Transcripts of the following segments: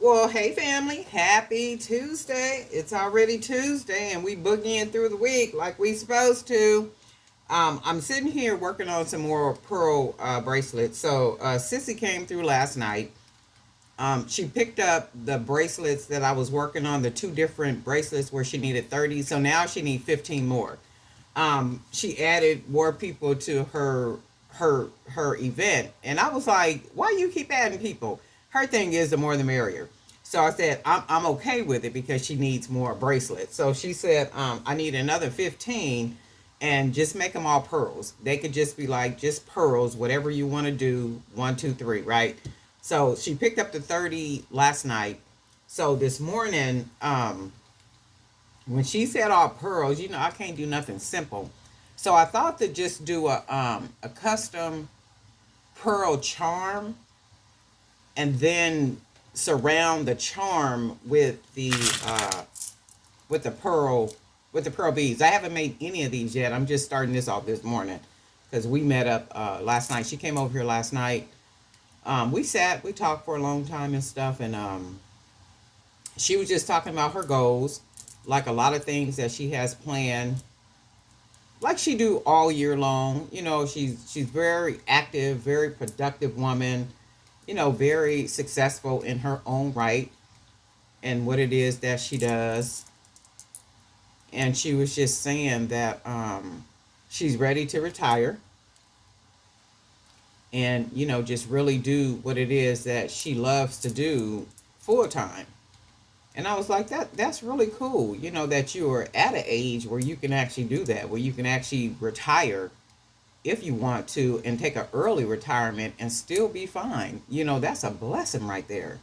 Well, hey family, happy Tuesday. It's already Tuesday and we boogieing through the week like we supposed to. I'm sitting here working on some more pearl bracelets. So Sissy came through last night. She picked up the bracelets that I was working on, the two different bracelets where she needed 30. So now she needs 15 more. She added more people to her event, and I was like, why you keep adding people? Her thing is the more the merrier. So I said I'm okay with it because she needs more bracelets. So she said I need another 15, and just make them all pearls. They could just be like just pearls, whatever you want to do. One, two, three, right? So she picked up the 30 last night. So this morning, when she said all pearls, I can't do nothing simple. So I thought to just do a custom pearl charm and then surround the charm uh with the pearl with the pearl beads. I haven't made any of these yet. I'm just starting this off this morning because we met up last night. She came over here last night. We talked for a long time and stuff, and she was just talking about her goals, like a lot of things that she has planned, like she do all year long. She's very active, very productive woman. Very successful in her own right and what it is that she does. And she was just saying that she's ready to retire and just really do what it is that she loves to do full time. And I was like, that's really cool, that you are at an age where you can actually do that, where you can actually retire if you want to and take an early retirement and still be fine. That's a blessing right there.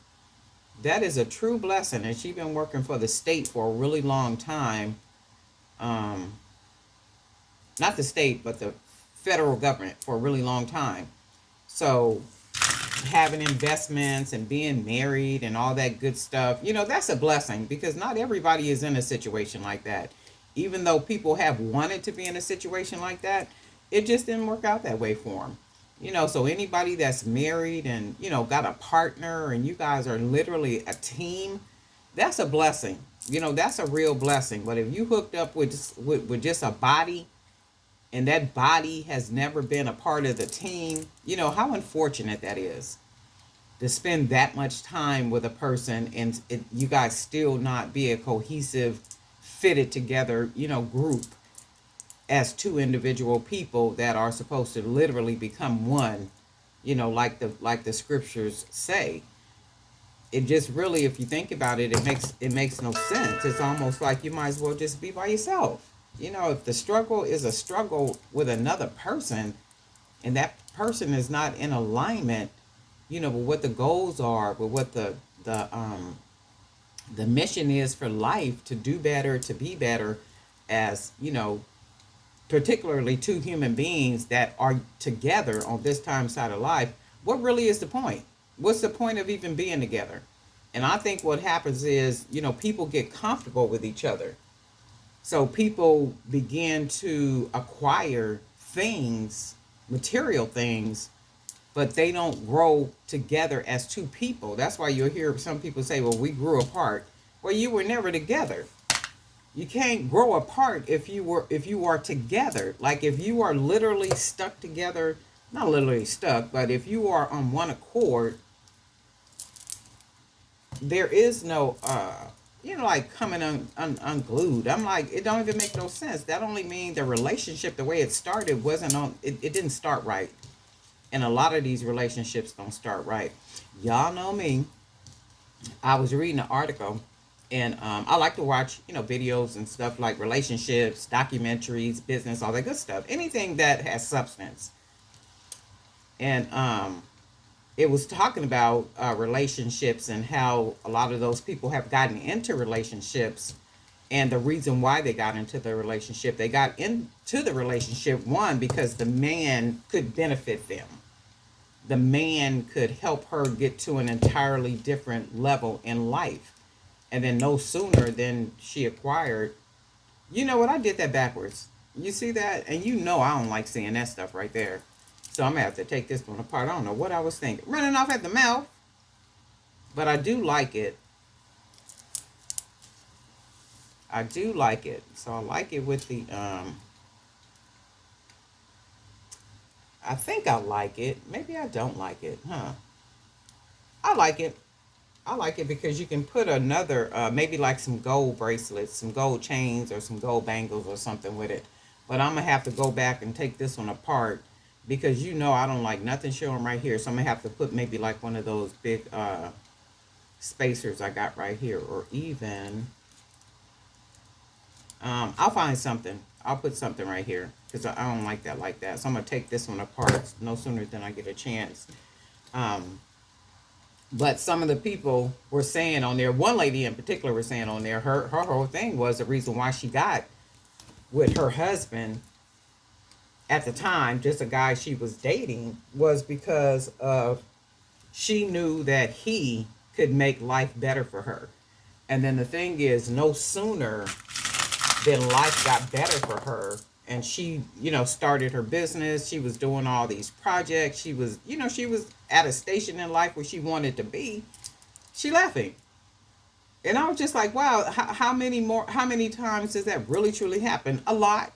That is a true blessing. And she's been working for the state for a really long time. Um, Not the state, but the federal government for a really long time. So having investments and being married and all that good stuff, that's a blessing because not everybody is in a situation like that. Even though people have wanted to be in a situation like that, it just didn't work out that way for them. So anybody that's married and, got a partner and you guys are literally a team, that's a blessing. That's a real blessing. But if you hooked up with just a body and that body has never been a part of the team, how unfortunate that is to spend that much time with a person and you guys still not be a cohesive, fitted together, group as two individual people that are supposed to literally become one, like the scriptures say. It just really, if you think about it, it makes no sense. It's almost like you might as well just be by yourself. If the struggle is a struggle with another person and that person is not in alignment, with what the goals are, with what the mission is for life, to do better, to be better, as particularly two human beings that are together on this time side of life. What really is the point? What's the point of even being together? And I think what happens is, people get comfortable with each other. So people begin to acquire things, material things, but they don't grow together as two people. That's why you'll hear some people say, well, we grew apart. Well, you were never together. You can't grow apart if you are together. Like if you are literally stuck together, not literally stuck, but if you are on one accord, there is no like coming unglued. I'm like, it don't even make no sense. That only means the relationship, the way it started, wasn't on it didn't start right. And a lot of these relationships don't start right. Y'all know me. I was reading an article, and I like to watch, videos and stuff like relationships, documentaries, business, all that good stuff. Anything that has substance. And it was talking about relationships and how a lot of those people have gotten into relationships, and the reason why they got into the relationship. They got into the relationship, one, because the man could benefit them. The man could help her get to an entirely different level in life. And then no sooner than she acquired, you know what, I did that backwards. You see that? And I don't like seeing that stuff right there. So I'm going to have to take this one apart. I don't know what I was thinking. Running off at the mouth. But I do like it. I do like it. So I like it with the I think I like it. Maybe I don't like it, huh? I like it. I like it because you can put another, maybe like some gold bracelets, some gold chains, or some gold bangles or something with it. But I'm going to have to go back and take this one apart because I don't like nothing showing right here. So I'm going to have to put maybe like one of those big spacers I got right here. Or even, I'll find something. I'll put something right here because I don't like that like that. So I'm going to take this one apart no sooner than I get a chance. But some of the people were saying on there, one lady in particular was saying on there, her whole thing was the reason why she got with her husband at the time, just a guy she was dating, was because of she knew that he could make life better for her. And then the thing is, no sooner than life got better for her and she, started her business. She was doing all these projects. She was, she was at a station in life where she wanted to be. She left him. And I was just like, wow, how many times does that really truly happen? A lot.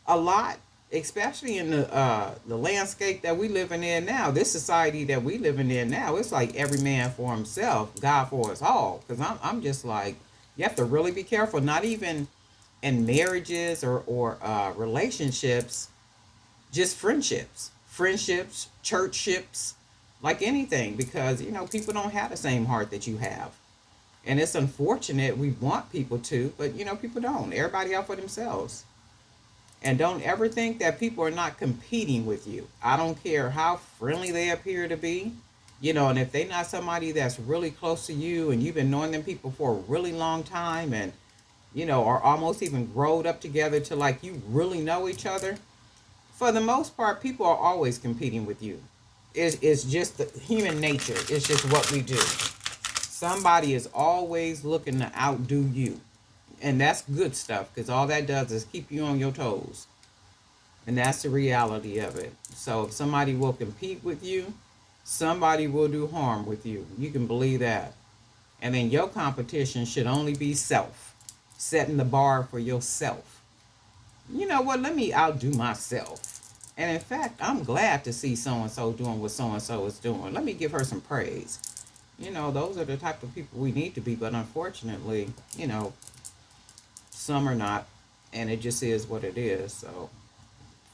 A lot. Especially in the landscape that we living in now, this society that we living in now, it's like every man for himself, God for us all. Because I'm just like, you have to really be careful. Not even in marriages or relationships, just friendships, churchships, like anything, because people don't have the same heart that you have, and it's unfortunate. We want people to, but people don't. Everybody out for themselves, and don't ever think that people are not competing with you. I don't care how friendly they appear to be, and if they're not somebody that's really close to you and you've been knowing them people for a really long time, and or almost even growed up together to like you really know each other, for the most part, people are always competing with you. It's just the human nature. It's just what we do. Somebody is always looking to outdo you. And that's good stuff because all that does is keep you on your toes. And that's the reality of it. So if somebody will compete with you, somebody will do harm with you. You can believe that. And then your competition should only be self, setting the bar for yourself. You know what? Let me outdo myself. And in fact, I'm glad to see so-and-so doing what so-and-so is doing. Let me give her some praise. Those are the type of people we need to be. But unfortunately, some are not. And it just is what it is. So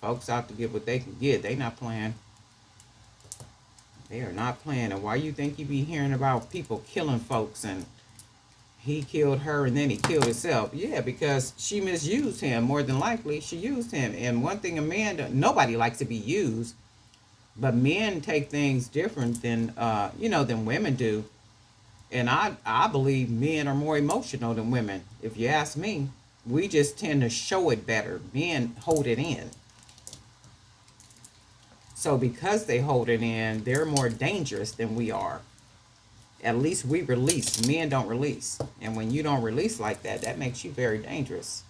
folks out to get what they can get. They not playing. They are not playing. And why you think you be hearing about people killing folks and he killed her and then he killed himself? Yeah, because she misused him. More than likely, she used him. And one thing a man, nobody likes to be used, but men take things different than than women do. And I believe men are more emotional than women. If you ask me, we just tend to show it better. Men hold it in. So because they hold it in, they're more dangerous than we are. At least we release. Men don't release. And when you don't release like that, that makes you very dangerous.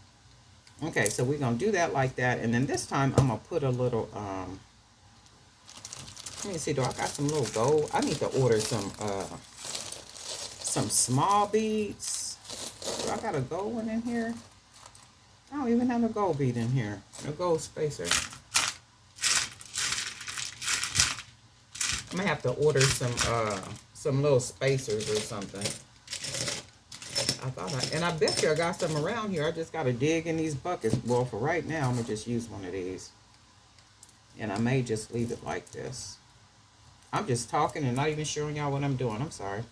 Okay, so we're going to do that like that. And then this time I'm going to put a little, let me see, do I got some little gold? I need to order some small beads. Do I got a gold one in here? I don't even have a gold bead in here. A gold spacer. I'm going to have to order some little spacers or something. And I bet you I got some around here. I just got to dig in these buckets. Well, for right now, I'm going to just use one of these. And I may just leave it like this. I'm just talking and not even showing y'all what I'm doing. I'm sorry.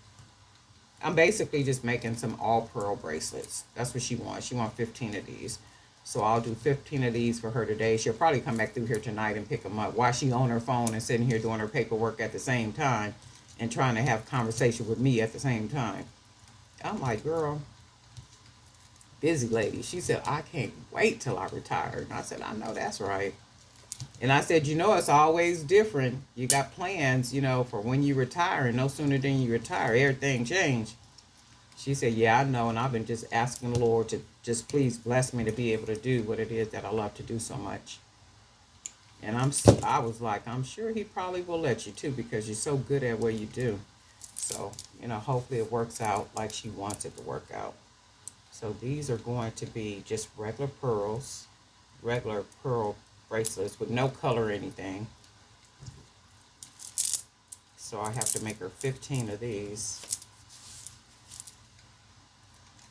I'm basically just making some all pearl bracelets. That's what she wants. She wants 15 of these. So I'll do 15 of these for her today. She'll probably come back through here tonight and pick them up while she on her phone and sitting here doing her paperwork at the same time and trying to have conversation with me at the same time. I'm like, girl, busy lady. She said, I can't wait till I retire. And I said, I know that's right. And I said, it's always different. You got plans, for when you retire. And no sooner than you retire, everything changed. She said, yeah, I know. And I've been just asking the Lord to just please bless me to be able to do what it is that I love to do so much. And I was like, I'm sure he probably will let you too because you're so good at what you do. So, you know, hopefully it works out like she wants it to work out. So these are going to be just regular pearls, regular pearl bracelets with no color or anything. So I have to make her 15 of these.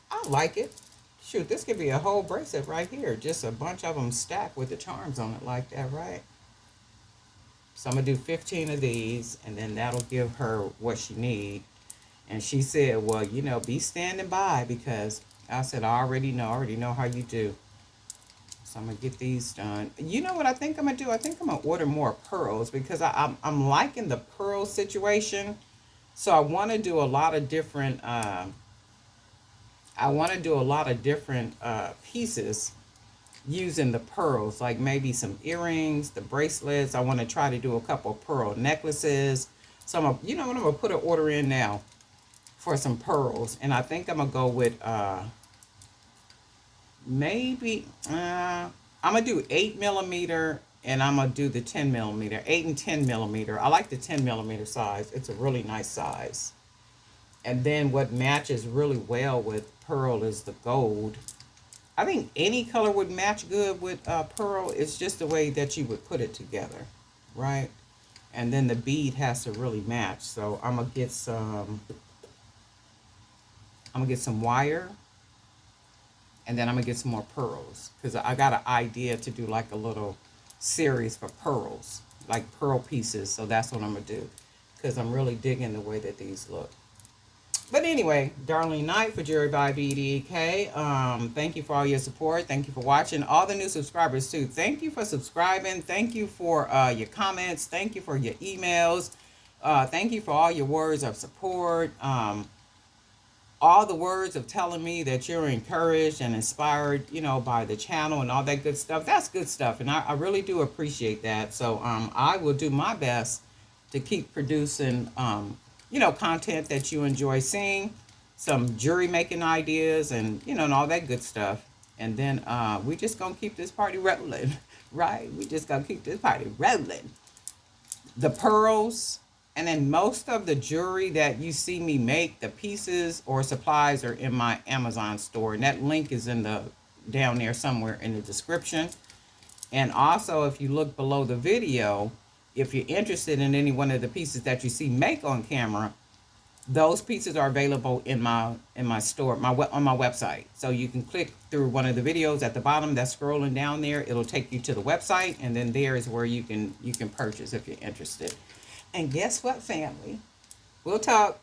I like it. Shoot, this could be a whole bracelet right here. Just a bunch of them stacked with the charms on it like that, right? So I'm going to do 15 of these, and then that'll give her what she needs. And she said, well, you know, be standing by, because I said, I already know how you do. So I'm going to get these done. You know what I think I'm going to do? I think I'm going to order more pearls, because I'm liking the pearl situation. So I want to do a lot of different, pieces using the pearls, like maybe some earrings, the bracelets. I want to try to do a couple of pearl necklaces. So I'm gonna, you know what, I'm going to put an order in now for some pearls. And I think I'm going to go with, maybe, I'm going to do 8mm, and I'm going to do the 10mm, 8 and 10mm. I like the 10mm size. It's a really nice size. And then what matches really well with pearl is the gold. I think any color would match good with pearl. It's just the way that you would put it together, right? And then the bead has to really match. So I'm gonna get some wire, and then I'm gonna get some more pearls, because I got an idea to do like a little series for pearls, like pearl pieces. So that's what I'm gonna do, because I'm really digging the way that these look. But anyway, Darlene Knight for Jewelry by BDK. Thank you for all your support. Thank you for watching. All the new subscribers too. Thank you for subscribing. Thank you for your comments. Thank you for your emails. Thank you for all your words of support. All the words of telling me that you're encouraged and inspired, you know, by the channel and all that good stuff. That's good stuff, and I really do appreciate that. So I will do my best to keep producing you know, content that you enjoy seeing, some jewelry making ideas, and, you know, and all that good stuff. And then we just gonna keep this party rolling, right? We just gonna keep this party rolling. The pearls, and then most of the jewelry that you see me make, the pieces or supplies, are in my Amazon store, and that link is in the down there somewhere in the description. And also, if you look below the video, if you're interested in any one of the pieces that you see make on camera, those pieces are available in my store, on my website. So you can click through one of the videos at the bottom that's scrolling down there. It'll take you to the website, and then there is where you can purchase if you're interested. And guess what, family? We'll talk.